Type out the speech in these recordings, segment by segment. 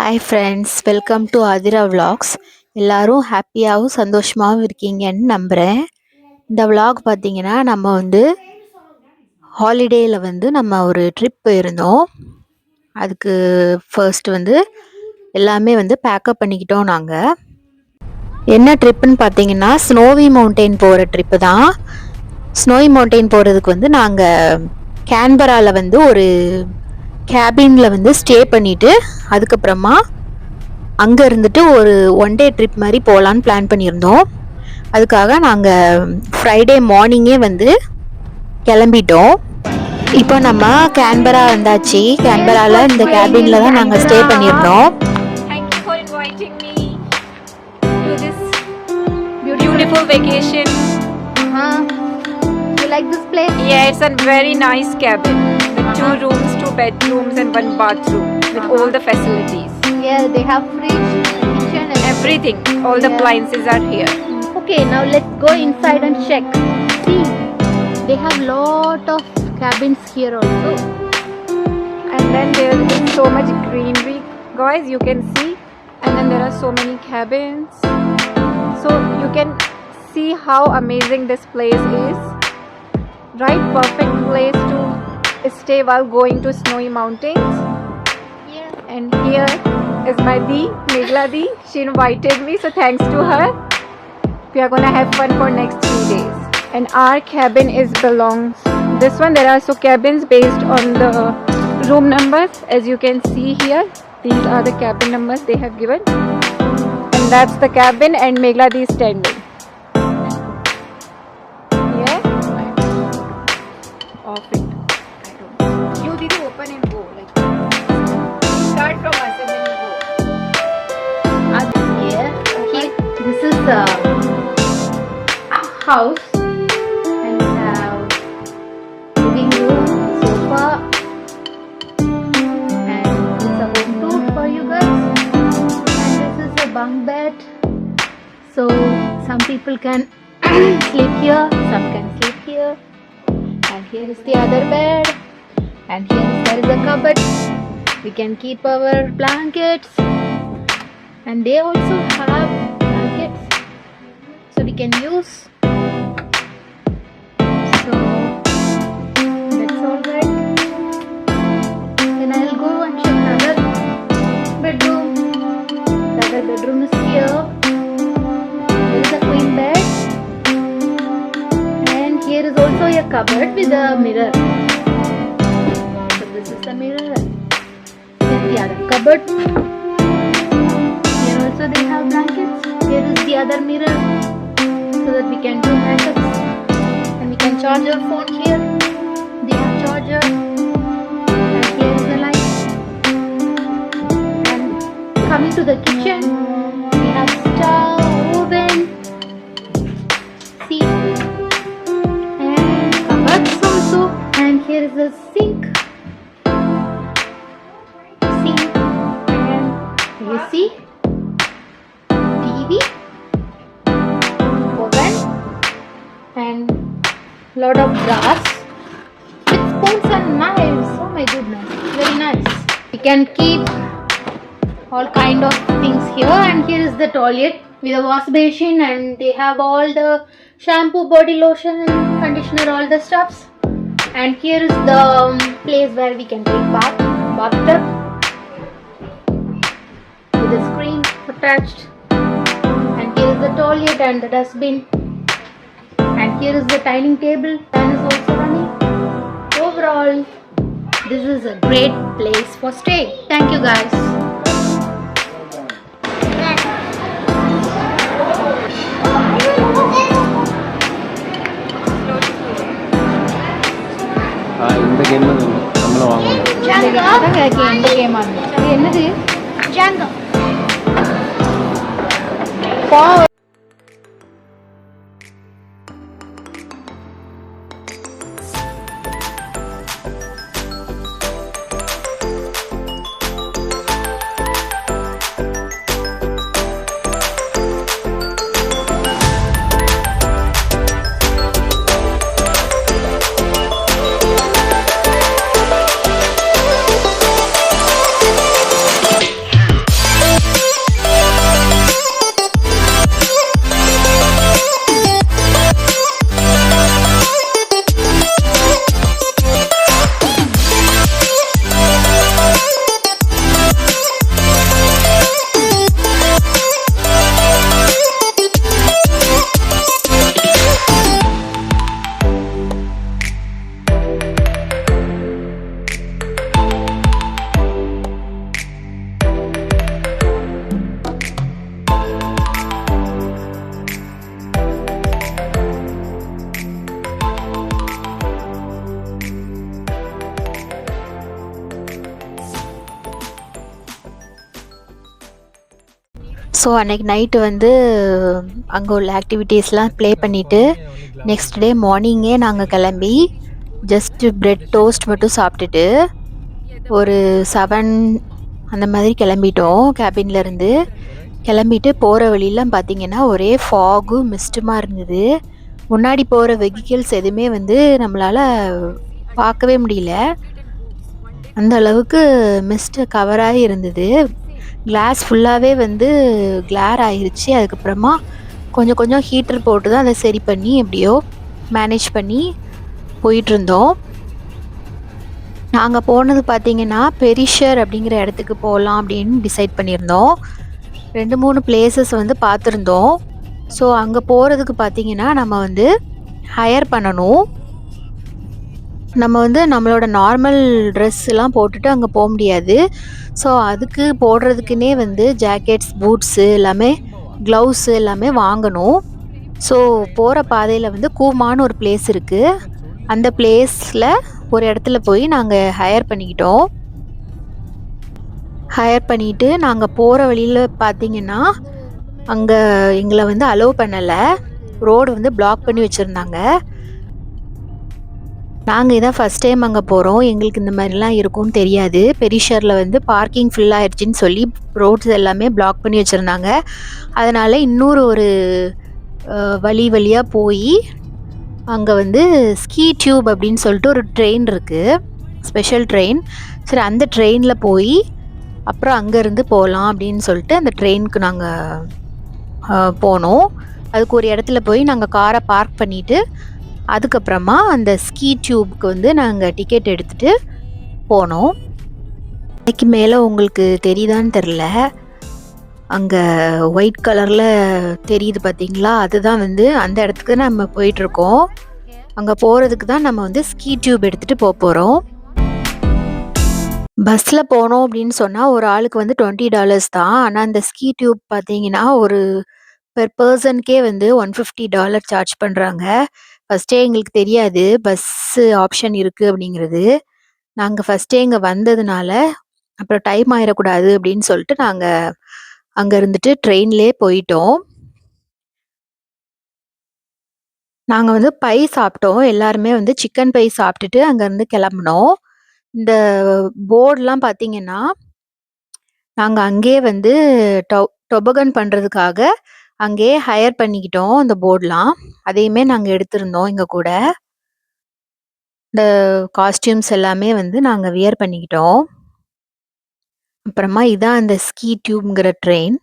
Hi friends, welcome to Aathira vlogs. எல்லோரும் ஹாப்பியாகவும் சந்தோஷமாகவும் இருக்கீங்கன்னு நம்புகிறேன். இந்த விலாக் பார்த்திங்கன்னா நம்ம ஹாலிடேயில் நம்ம ஒரு ட்ரிப் போயிருந்தோம். அதுக்கு ஃபர்ஸ்ட் எல்லாமே பேக்கப் பண்ணிக்கிட்டோம். நாங்கள் என்ன ட்ரிப்புன்னு பார்த்தீங்கன்னா ஸ்னோவி மவுண்டெயின் போகிற ட்ரிப்பு தான். ஸ்னோவி மவுண்டெயின் போகிறதுக்கு நாங்கள் கேன்பராவில் ஒரு கேபினில் ஸ்டே பண்ணிவிட்டு அதுக்கப்புறமா அங்கே இருந்துட்டு ஒரு ஒன் டே ட்ரிப் மாதிரி போகலான்னு பிளான் பண்ணியிருந்தோம். அதுக்காக நாங்கள் ஃப்ரைடே மார்னிங்கே கிளம்பிட்டோம். இப்போ நம்ம கேன்பரா வந்தாச்சு. கேன்பராவில் இந்த கேபினில் தான் நாங்கள் ஸ்டே பண்ணியிருந்தோம். Beautiful vacation. You like this place? Yeah, it's a very nice cabin with 2 rooms, 2 bedrooms and 1 bathroom with all the facilities. Yeah, they have fridge, kitchen and Everything. All the appliances are here. Okay, now let's go inside and check. See, they have lot of cabins here also. And then there is so much greenery, guys, you can see. And then there are so many cabins. So you can see how amazing this place is. Right, perfect place to stay while going to snowy mountains. Yeah. And here is my Di, Meghla Di. She invited me, so thanks to her. We are gonna have fun for next 3 days. And our cabin belongs. This one, there are also cabins based on the room numbers. As you can see here, these are the cabin numbers they have given. And that's the cabin, and Meghla Di is standing. Off it. I don't know. You did open and go. Like, start from us and then you go. Here, okay. This is the house, and we have living room, sofa, and this is a home tour for you guys. And this is a bunk bed, so some people can sleep here, some can sleep here. And here is the other bed, and there is a cupboard. We can keep our blankets, and they also have blankets, so we can use. So that's all right. Then I'll go and check another bedroom. The other bedroom is here. There is a queen bed. Here is also a cupboard with a mirror. So this is the mirror. Then the other cupboard. Here also they have blankets. Here is the other mirror, so that we can do makeups. And we can charge our phone here. They have charger. And here is the light. And coming to the kitchen, we have stove, oven, seat. And here is a sink, and you see TV, oven, and lot of brass with spoons and knives. Oh my goodness, very nice. We can keep all kind of things here. And here is the toilet with a wash basin, and they have all the shampoo, body lotion, conditioner, all the stuffs. And here is the place where we can take bathtub with a screen attached. And here is the toilet and the dustbin. And here is the dining table. Fan is also running. Overall, this is a great place for stay. Thank you guys. இந்த game நம்மளும் வாங்கணும். இந்த game என்னது? Django. So அன்னைக்கு night வந்து அங்கே உள்ள ஆக்டிவிட்டீஸ்லாம் play பண்ணிவிட்டு நெக்ஸ்ட் டே மார்னிங்கே நாங்கள் கிளம்பி ஜஸ்ட்டு பிரெட் டோஸ்ட் மட்டும் சாப்பிட்டுட்டு ஒரு 7 அந்த மாதிரி கிளம்பிட்டோம் கேபின்லேருந்து. கிளம்பிட்டு போகிற வழியெலாம் பார்த்திங்கன்னா ஒரே ஃபாகு மிஸ்ட்டுமாக இருந்தது. முன்னாடி போகிற வெஹிக்கிள்ஸ் எதுவுமே வந்து நம்மளால் பார்க்கவே முடியல. அந்த அளவுக்கு மிஸ்ட்டு கவராகி இருந்தது. கிளாஸ் ஃபுல்லாகவே வந்து கிளார் ஆயிருச்சு. அதுக்கப்புறமா கொஞ்சம் கொஞ்சம் ஹீட்டர் போட்டு தான் அதை சரி பண்ணி எப்படியோ மேனேஜ் பண்ணி போயிட்டுருந்தோம். நாங்கள் போனது பார்த்திங்கன்னா பெரிஷர் அப்படிங்கிற இடத்துக்கு போகலாம் அப்படின்னு டிசைட் பண்ணியிருந்தோம். 2-3 பிளேசஸ் வந்து பார்த்துருந்தோம். ஸோ அங்கே போகிறதுக்கு பார்த்திங்கன்னா நம்ம வந்து ஹையர் பண்ணணும். நம்ம வந்து நம்மளோட நார்மல் ட்ரெஸ்லாம் போட்டுட்டு அங்கே போக முடியாது. ஸோ அதுக்கு போடுறதுக்குன்னே வந்து ஜாக்கெட்ஸ், பூட்ஸு எல்லாமே, க்ளவுஸு எல்லாமே வாங்கணும். ஸோ போகிற பாதையில் வந்து கூமான்னு ஒரு பிளேஸ் இருக்குது. அந்த பிளேஸில் ஒரு இடத்துல போய் நாங்கள் ஹையர் பண்ணிக்கிட்டோம். ஹையர் பண்ணிவிட்டு நாங்கள் போகிற வழியில் பார்த்திங்கன்னா அங்கே எங்களை வந்து அலோவ் பண்ணலை. ரோடு வந்து பிளாக் பண்ணி வச்சுருந்தாங்க. நாங்கள் இதான் ஃபஸ்ட் டைம் அங்கே போகிறோம். எங்களுக்கு இந்த மாதிரிலாம் இருக்கும்னு தெரியாது. பெரிஷரில் வந்து பார்க்கிங் ஃபுல் ஆயிடுச்சின்னு சொல்லி ரோட்ஸ் எல்லாமே பிளாக் பண்ணி வச்சுருந்தாங்க. அதனால் இன்னொரு ஒரு வழியாக போய் அங்கே வந்து ஸ்கீ டியூப் அப்படின்னு சொல்லிட்டு ஒரு ட்ரெயின் இருக்குது, ஸ்பெஷல் ட்ரெயின். சரி, அந்த ட்ரெயினில் போய் அப்புறம் அங்கேருந்து போகலாம் அப்படின்னு சொல்லிட்டு அந்த ட்ரெயினுக்கு நாங்கள் போனோம். அதுக்கு ஒரு இடத்துல போய் நாங்கள் காரை பார்க் பண்ணிவிட்டு அதுக்கப்புறமா அந்த ஸ்கீ டியூபுக்கு வந்து நாங்கள் டிக்கெட் எடுத்துகிட்டு போனோம். அதுக்கு மேலே உங்களுக்கு தெரியுதான்னு தெரில, அங்கே ஒயிட் கலரில் தெரியுது பார்த்தீங்களா, அதுதான் வந்து அந்த இடத்துக்கு நம்ம போயிட்டுருக்கோம். அங்கே போகிறதுக்கு தான் நம்ம வந்து ஸ்கீ டியூப் எடுத்துகிட்டு போகிறோம். பஸ்ஸில் போனோம் அப்படின்னு சொன்னால் ஒரு ஆளுக்கு வந்து $20 தான். ஆனால் அந்த ஸ்கீ டியூப் பார்த்தீங்கன்னா ஒரு பெர் பர்சனுக்கே வந்து $150 சார்ஜ் பண்ணுறாங்க. ஃபஸ்ட்டே எங்களுக்கு தெரியாது பஸ்ஸு ஆப்ஷன் இருக்குது அப்படிங்கிறது. நாங்கள் ஃபஸ்ட்டே இங்கே வந்ததுனால அப்புறம் டைம் ஆயிடக்கூடாது அப்படின்னு சொல்லிட்டு நாங்கள் அங்கே இருந்துட்டு ட்ரெயின்லேயே போயிட்டோம். நாங்கள் வந்து பை சாப்பிட்டோம். எல்லாருமே வந்து சிக்கன் பை சாப்பிட்டுட்டு அங்கேருந்து கிளம்புனோம். இந்த போர்டெலாம் பார்த்தீங்கன்னா நாங்கள் அங்கேயே வந்து டொபகன் பண்ணுறதுக்காக அங்கேயே ஹையர் பண்ணிக்கிட்டோம். அந்த போர்டெலாம் அதையுமே நாங்கள் எடுத்திருந்தோம். எங்கள் கூட இந்த காஸ்டியூம்ஸ் எல்லாமே வந்து நாங்கள் வியர் பண்ணிக்கிட்டோம். அப்புறமா இதான் அந்த ஸ்கீ டியூப்ங்கிற ட்ரெயின்.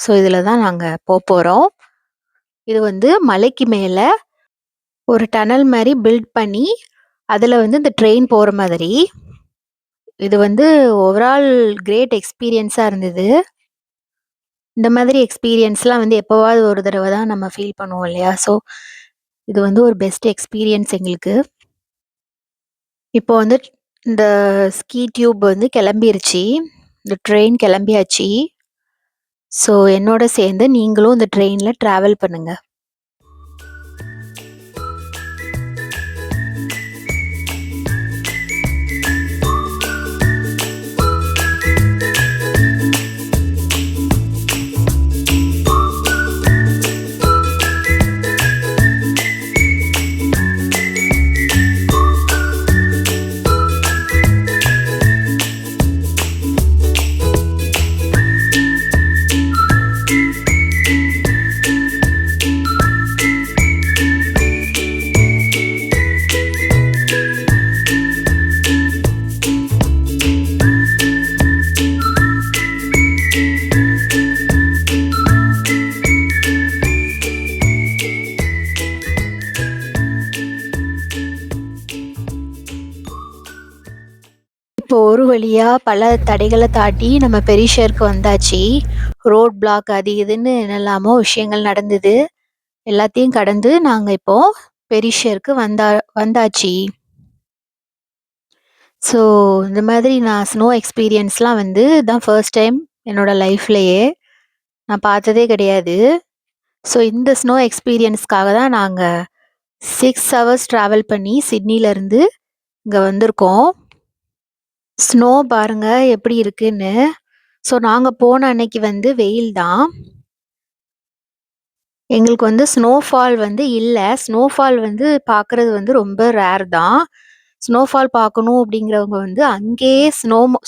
ஸோ இதில் தான் நாங்கள் போகிறோம். இது வந்து மலைக்கு மேலே ஒரு டனல் மாதிரி பில்ட் பண்ணி அதில் வந்து இந்த ட்ரெயின் போகிற மாதிரி. இது வந்து ஓவரால் கிரேட் எக்ஸ்பீரியன்ஸாக இருந்தது. இந்த மாதிரி எக்ஸ்பீரியன்ஸ்லாம் வந்து எப்போவாவது ஒரு தடவை தான் நம்ம ஃபீல் பண்ணுவோம் இல்லையா? ஸோ இது வந்து ஒரு பெஸ்ட் எக்ஸ்பீரியன்ஸ் எங்களுக்கு. இப்போ வந்து இந்த ஸ்கீ டியூப் வந்து கிளம்பிருச்சு. இந்த ட்ரெயின் கிளம்பியாச்சு. ஸோ என்னோட சேர்ந்து நீங்களும் இந்த ட்ரெயினில் ட்ராவல் பண்ணுங்க. இப்போ ஒரு வழியாக பல தடைகளை தாண்டி நம்ம பெரிஷருக்கு வந்தாச்சு. ரோட் பிளாக் அது இதுன்னு என்னெல்லாமோ விஷயங்கள் நடந்தது. எல்லாத்தையும் கடந்து நாங்கள் இப்போ பெரிஷருக்கு வந்தாச்சு. ஸோ இந்த மாதிரி நான் ஸ்னோ எக்ஸ்பீரியன்ஸ்லாம் வந்து இதுதான் ஃபர்ஸ்ட் டைம் என்னோட லைஃப்லையே. நான் பார்த்ததே கிடையாது. ஸோ இந்த ஸ்னோ எக்ஸ்பீரியன்ஸ்க்காக தான் நாங்கள் 6 hours ட்ராவல் பண்ணி சிட்னிலேருந்து இங்கே வந்திருக்கோம். ஸ்னோ பாருங்க எப்படி இருக்குன்னு. ஸோ நாங்கள் போன அன்னைக்கு வந்து வெயில் தான். எங்களுக்கு வந்து ஸ்னோஃபால் வந்து இல்ல. ஸ்னோஃபால் வந்து பார்க்குறது வந்து ரொம்ப ரேர் தான். ஸ்னோஃபால் பார்க்கணும் அப்படிங்கிறவங்க வந்து அங்கேயே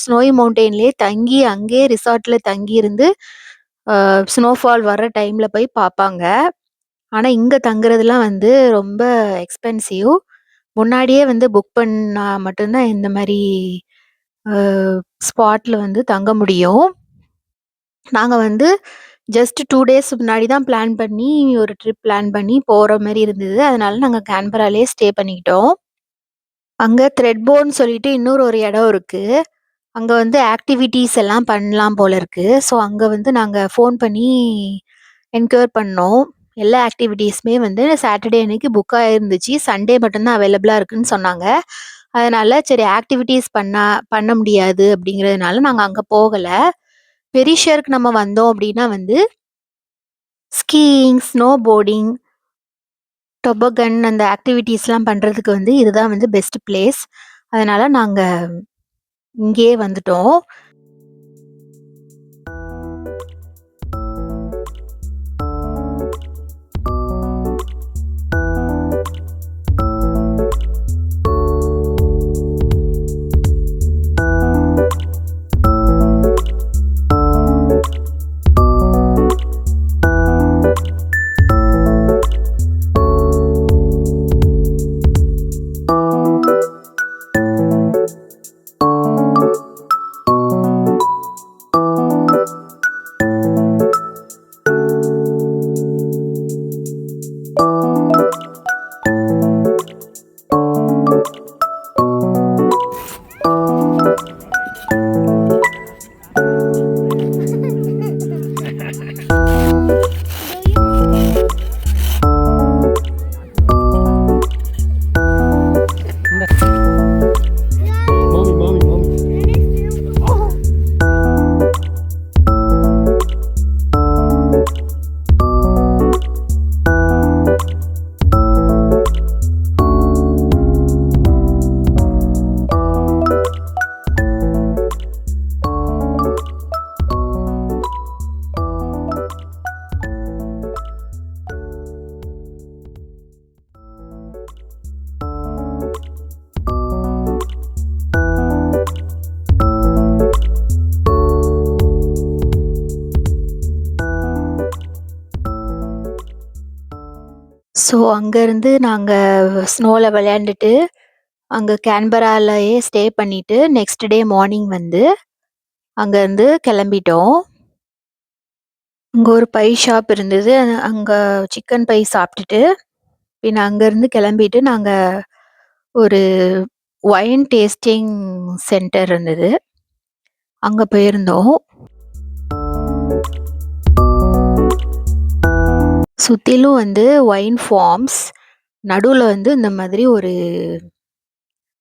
ஸ்னோய் மவுண்டெயின்லேயே தங்கி, அங்கேயே ரிசார்ட்ல தங்கியிருந்து ஸ்னோஃபால் வர்ற டைம்ல போய் பார்ப்பாங்க. ஆனா, இங்க தங்குறதுலாம் வந்து ரொம்ப எக்ஸ்பென்சிவ். முன்னாடியே வந்து புக் பண்ணா மட்டும் தான் இந்த மாரி அ ஸ்பாட்ல வந்து தங்க முடியும். நாங்க வந்து ஜஸ்ட் 2 டேஸ் முன்னாடி தான் பிளான் பண்ணி ஒரு ட்ரிப் பிளான் பண்ணி போற மாரி இருந்தது. அதனால நாங்க கேன்பராலயே ஸ்டே பண்ணிக்கிட்டோம். அங்க த்ரெட்போர்ன்னு சொல்லிட்டு இன்னொரு ஒரு இடம் இருக்கு. அங்க வந்து ஆக்டிவிட்டீஸ் எல்லாம் பண்ணலாம் போல இருக்கு. ஸோ அங்க வந்து நாங்க ஃபோன் பண்ணி என்கொயர் பண்ணோம். எல்லா ஆக்டிவிட்டீஸுமே வந்து சாட்டர்டே அன்னைக்கு புக் ஆயிருந்துச்சு. சண்டே மட்டும் தான் அவைலபிளா இருக்குன்னு சொன்னாங்க. அதனால சரி ஆக்டிவிட்டீஸ் பண்ண முடியாது அப்படிங்கிறதுனால நாங்க அங்க போகல. பெரிஷருக்கு நம்ம வந்தோம் அப்படின்னா வந்து ஸ்கீயிங், ஸ்னோ போர்டிங், டொபகன் அந்த ஆக்டிவிட்டீஸ்லாம் பண்றதுக்கு வந்து இதுதான் வந்து பெஸ்ட் பிளேஸ். அதனால நாங்க இங்கேயே வந்துட்டோம். மாமி மாமி மாமி ஸோ அங்கேருந்து நாங்க ஸ்னோல விளையாண்டுட்டு, அங்க கேன்பராலயே ஸ்டே பண்ணிட்டு, நெக்ஸ்ட் டே மார்னிங் வந்து அங்கருந்து கிளம்பிட்டோம். அங்க ஒரு பை ஷாப் இருந்தது. அங்க சிக்கன் பை சாப்பிட்டுட்டு, பின்ன அங்கருந்து கிளம்பிட்டு நாங்க ஒரு ஒயின் டேஸ்டிங் சென்டர் இருந்தது. அங்க போயிருந்தோம். சுத்திலும் வந்து ஒயின் ஃபார்ம்ஸ். நடுவுல வந்து இந்த மாதிரி ஒரு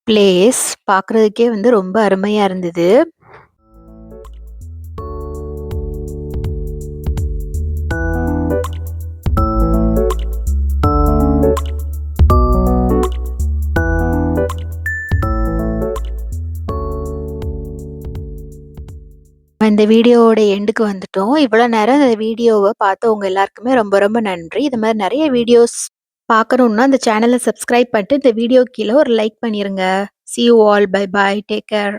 பிளேஸ். பார்க்குறதுக்கே வந்து ரொம்ப அருமையா இருந்தது. இந்த வீடியோவோட எண்டுக்கு வந்துட்டோம். இவ்வளோ நேரம் இந்த வீடியோவ பார்த்தவங்க எல்லாருக்குமே ரொம்ப ரொம்ப நன்றி. இது மாரி நெறைய வீடியோஸ் பார்க்கணும்னா இந்த சேனல சப்ஸ்கிரைப் பண்ணிட்டு இந்த வீடியோ கீழ ஒரு லைக் பண்ணிருங்க. See you all. Bye bye. Take care.